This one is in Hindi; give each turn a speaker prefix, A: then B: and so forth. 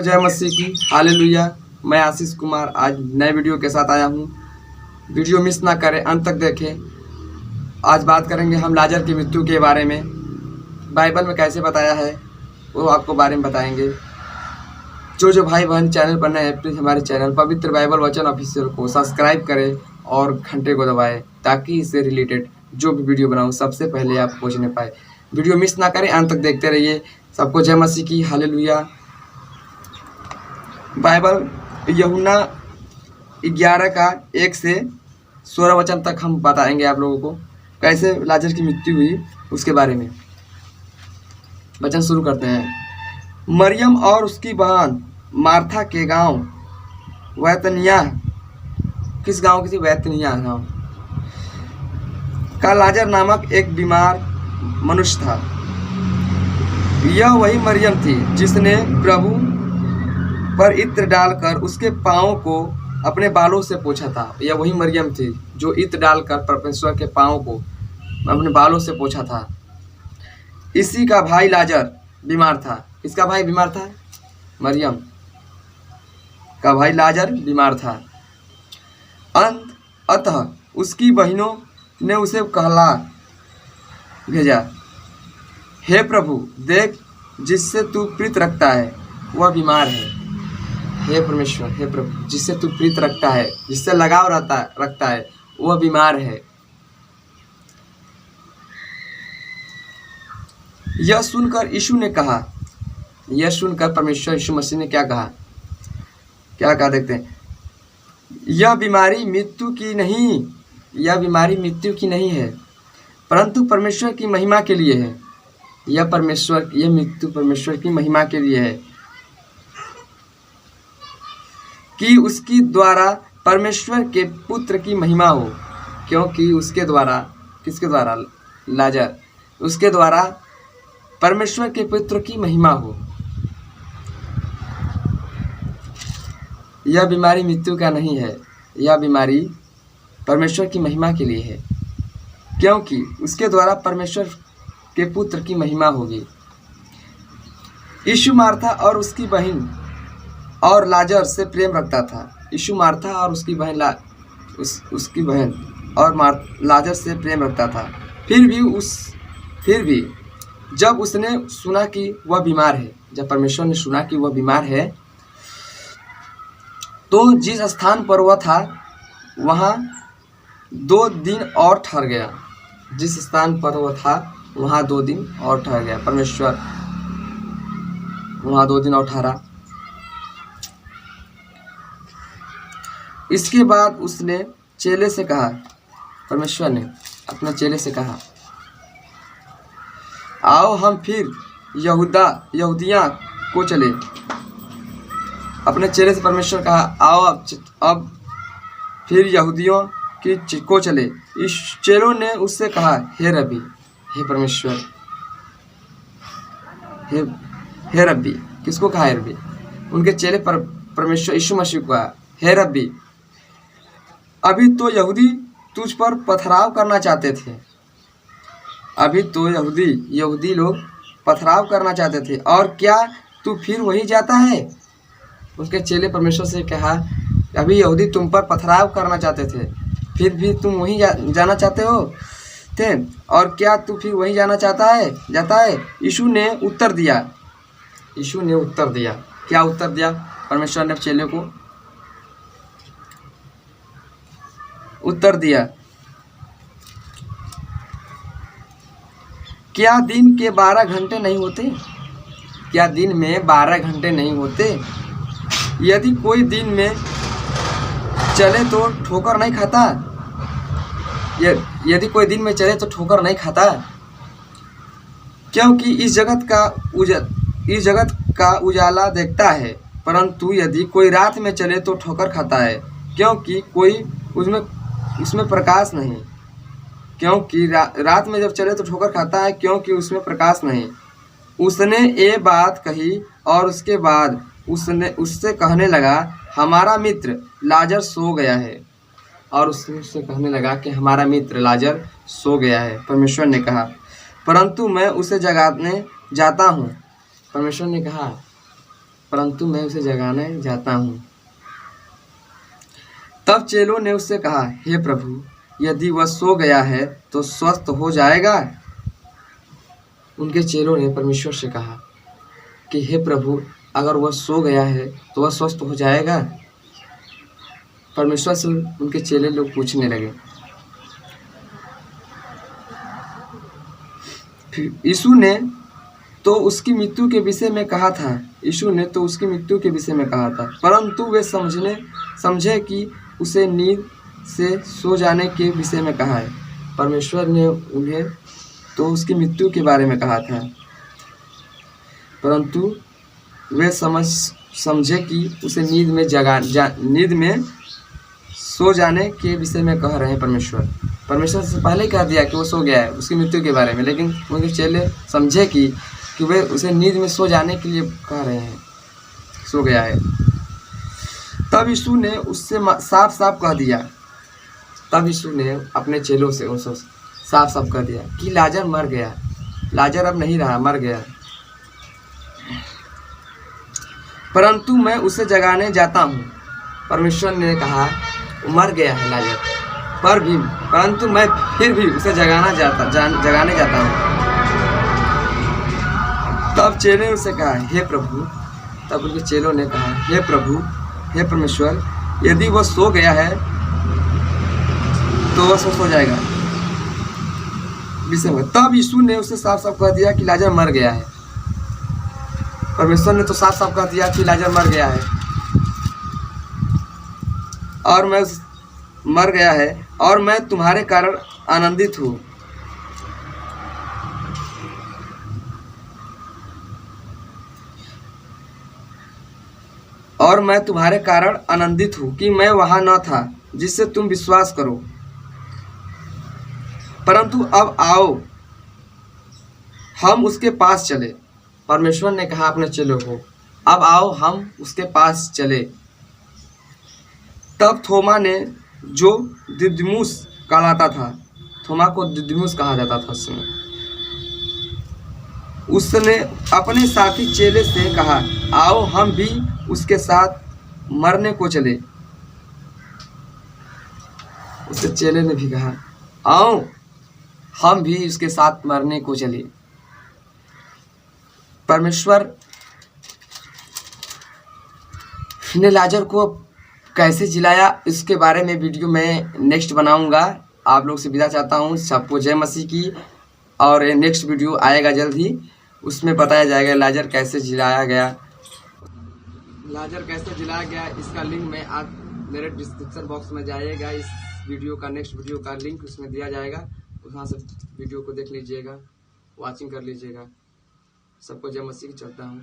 A: जय मसीह की हालेलुया। मैं आशीष कुमार आज नए वीडियो के साथ आया हूँ। वीडियो मिस ना करें, अंत तक देखें। आज बात करेंगे हम लाजर की मृत्यु के बारे में। बाइबल में कैसे बताया है वो आपको बारे में बताएंगे। जो भाई बहन चैनल पर नए हैं प्लीज़ हमारे चैनल पवित्र बाइबल वचन ऑफिशियल को सब्सक्राइब करें और घंटे को दबाएं ताकि इससे रिलेटेड जो भी वीडियो बनाऊँ सबसे पहले आप पहुँचने पाए। वीडियो मिस ना करें, अंत तक देखते रहिए। सबको जय मसीह की हालेलुया। बाइबल यूहन्ना 11 का 1 से 16 वचन तक हम बताएंगे आप लोगों को कैसे लाजर की मृत्यु हुई उसके बारे में। वचन शुरू करते हैं। मरियम और उसकी बहन मार्था के गांव वैतनिय्याह, किस गांव की थी? वैतनिय्याह गांव का लाजर नामक एक बीमार मनुष्य था। यह वही मरियम थी जिसने प्रभु पर इत्र डालकर उसके पाँव को अपने बालों से पोंछा था। यह वही मरियम थी जो इत्र डालकर परमेश्वर के पाँव को अपने बालों से पोंछा था। इसी का भाई लाजर बीमार था। इसका भाई बीमार था, मरियम का भाई लाजर बीमार था। अतः उसकी बहनों ने उसे कहला भेजा, हे प्रभु देख, जिससे तू प्रीत रखता है वह बीमार है। हे परमेश्वर, हे प्रभु, जिससे तू प्रीत रखता है, जिससे लगाव रखता है वह बीमार है। यह सुनकर यीशु ने कहा, यह सुनकर परमेश्वर यीशु मसीह ने क्या कहा देखते हैं। यह बीमारी मृत्यु की नहीं है, परंतु परमेश्वर की महिमा के लिए है। यह मृत्यु परमेश्वर की महिमा के लिए है कि उसकी द्वारा परमेश्वर के पुत्र की महिमा हो। क्योंकि उसके द्वारा, किसके द्वारा? लाजर, उसके द्वारा परमेश्वर के पुत्र की महिमा हो। यह बीमारी मृत्यु का नहीं है, यह बीमारी परमेश्वर की महिमा के लिए है, क्योंकि उसके द्वारा परमेश्वर के पुत्र की महिमा होगी। यीशु मार्था और उसकी बहन और लाजर से प्रेम रखता था। यीशु मार्था और उसकी बहन और लाजर से प्रेम रखता था। फिर भी जब उसने सुना कि वह बीमार है, जब परमेश्वर ने सुना कि वह बीमार है, तो जिस स्थान पर वह था वहाँ 2 दिन और ठहर गया। जिस स्थान पर वह था वहाँ 2 दिन और ठहर गया। परमेश्वर वहाँ 2 दिन और ठहरा। इसके बाद उसने चेले से कहा, परमेश्वर ने अपने चेले से कहा, आओ हम फिर यहूदिया को चले। अपने चेले से परमेश्वर कहा, आओ अब फिर यहूदियों की को चले। इस चेलों ने उससे कहा, हे रब्बी, हे परमेश्वर, हे रब्बी। किसको कहा हे रब्बी? उनके चेले पर परमेश्वर यीशु मसीह को कहा, हे रब्बी, अभी तो यहूदी तुझ पर पथराव करना चाहते थे। अभी तो यहूदी लोग पथराव करना चाहते थे, और क्या तू फिर वही जाता है? उसके चेले परमेश्वर से कहा, अभी यहूदी तुम पर पथराव करना चाहते थे, फिर भी तुम वहीं जाना चाहते हो थे, और क्या तू फिर वहीं जाता है? यीशु ने उत्तर दिया। क्या उत्तर दिया परमेश्वर ने चेले को? उत्तर दिया, क्या दिन के 12 घंटे नहीं होते? क्या दिन में 12 घंटे नहीं होते? यदि कोई दिन में चले तो ठोकर नहीं खाता? यदि कोई दिन में चले तो ठोकर नहीं खाता? क्योंकि इस जगत का उजाला देखता है, परंतु यदि कोई रात में चले तो ठोकर खाता है, क्योंकि कोई उसमें प्रकाश नहीं। क्योंकि रात में जब चले तो ठोकर खाता है, क्योंकि उसमें प्रकाश नहीं। उसने ये बात कही और उसके बाद उससे कहने लगा, हमारा मित्र लाजर सो गया है। और उससे कहने लगा कि हमारा मित्र लाजर सो गया है। परमेश्वर ने कहा, परंतु मैं उसे जगाने जाता हूँ। परमेश्वर ने कहा, परंतु मैं उसे जगाने जाता हूँ। तब चेलों ने उससे कहा, हे प्रभु, यदि वह सो गया है तो स्वस्थ हो जाएगा। उनके चेलों ने परमेश्वर से कहा कि हे प्रभु, अगर वह सो गया है तो वह स्वस्थ हो जाएगा। परमेश्वर से उनके चेले लोग पूछने लगे। फिर यीशु ने तो उसकी मृत्यु के विषय में कहा था, परंतु वे समझे कि उसे नींद से सो जाने के विषय में कहा है। परमेश्वर ने उन्हें तो उसकी मृत्यु के बारे में कहा था, परंतु वे समझे कि उसे नींद में सो जाने के विषय में कह रहे हैं। परमेश्वर से पहले कह दिया कि वो सो गया है उसकी मृत्यु के बारे में, लेकिन उनके चेले समझे कि वे उसे नींद में सो जाने के लिए कह रहे हैं, सो गया है। तब यीशु ने उससे साफ साफ कह दिया। तब यीशु ने अपने चेलों से उनसे साफ साफ कह दिया कि लाजर मर गया, लाजर अब नहीं रहा, मर गया। परंतु मैं उसे जगाने जाता हूँ। परमेश्वर ने कहा मर गया है लाजर, परंतु मैं फिर भी उसे जगाने जाता हूँ। तब चेले ने उसे कहा, हे प्रभु, तब उनके चेलों ने कहा, हे प्रभु, हे परमेश्वर, यदि वह सो गया है तो वह स्वस्थ हो जाएगा। तब यीशु ने उसे साफ साफ कह दिया कि लाजर मर गया है। परमेश्वर ने तो साफ साफ कह दिया कि लाजर मर गया है और मैं तुम्हारे कारण आनंदित हूँ। और मैं तुम्हारे कारण आनंदित हूँ कि मैं वहाँ न था, जिससे तुम विश्वास करो। परंतु अब आओ हम उसके पास चले। परमेश्वर ने कहा अपने चेलों को, अब आओ हम उसके पास चले। तब थोमा ने, जो दिदुमुस कहलाता था, थोमा को दिदुमुस कहा जाता था उसने अपने साथी चेले से कहा, आओ हम भी उसके साथ मरने को चले। उसके चेले ने भी कहा, आओ हम भी उसके साथ मरने को चले। परमेश्वर ने लाजर को कैसे जिलाया, इसके बारे में वीडियो मैं नेक्स्ट बनाऊंगा। आप लोग से विदा चाहता हूँ। सबको जय मसीह की। और नेक्स्ट वीडियो आएगा जल्द ही, उसमें बताया जाएगा लाजर कैसे जिलाया गया। इसका लिंक मैं आप मेरे डिस्क्रिप्शन बॉक्स में जाइएगा। इस वीडियो का नेक्स्ट वीडियो का लिंक उसमें दिया जाएगा, वहाँ से वीडियो को देख लीजिएगा, वॉचिंग कर लीजिएगा। सबको जय मसीह की चाहता हूँ।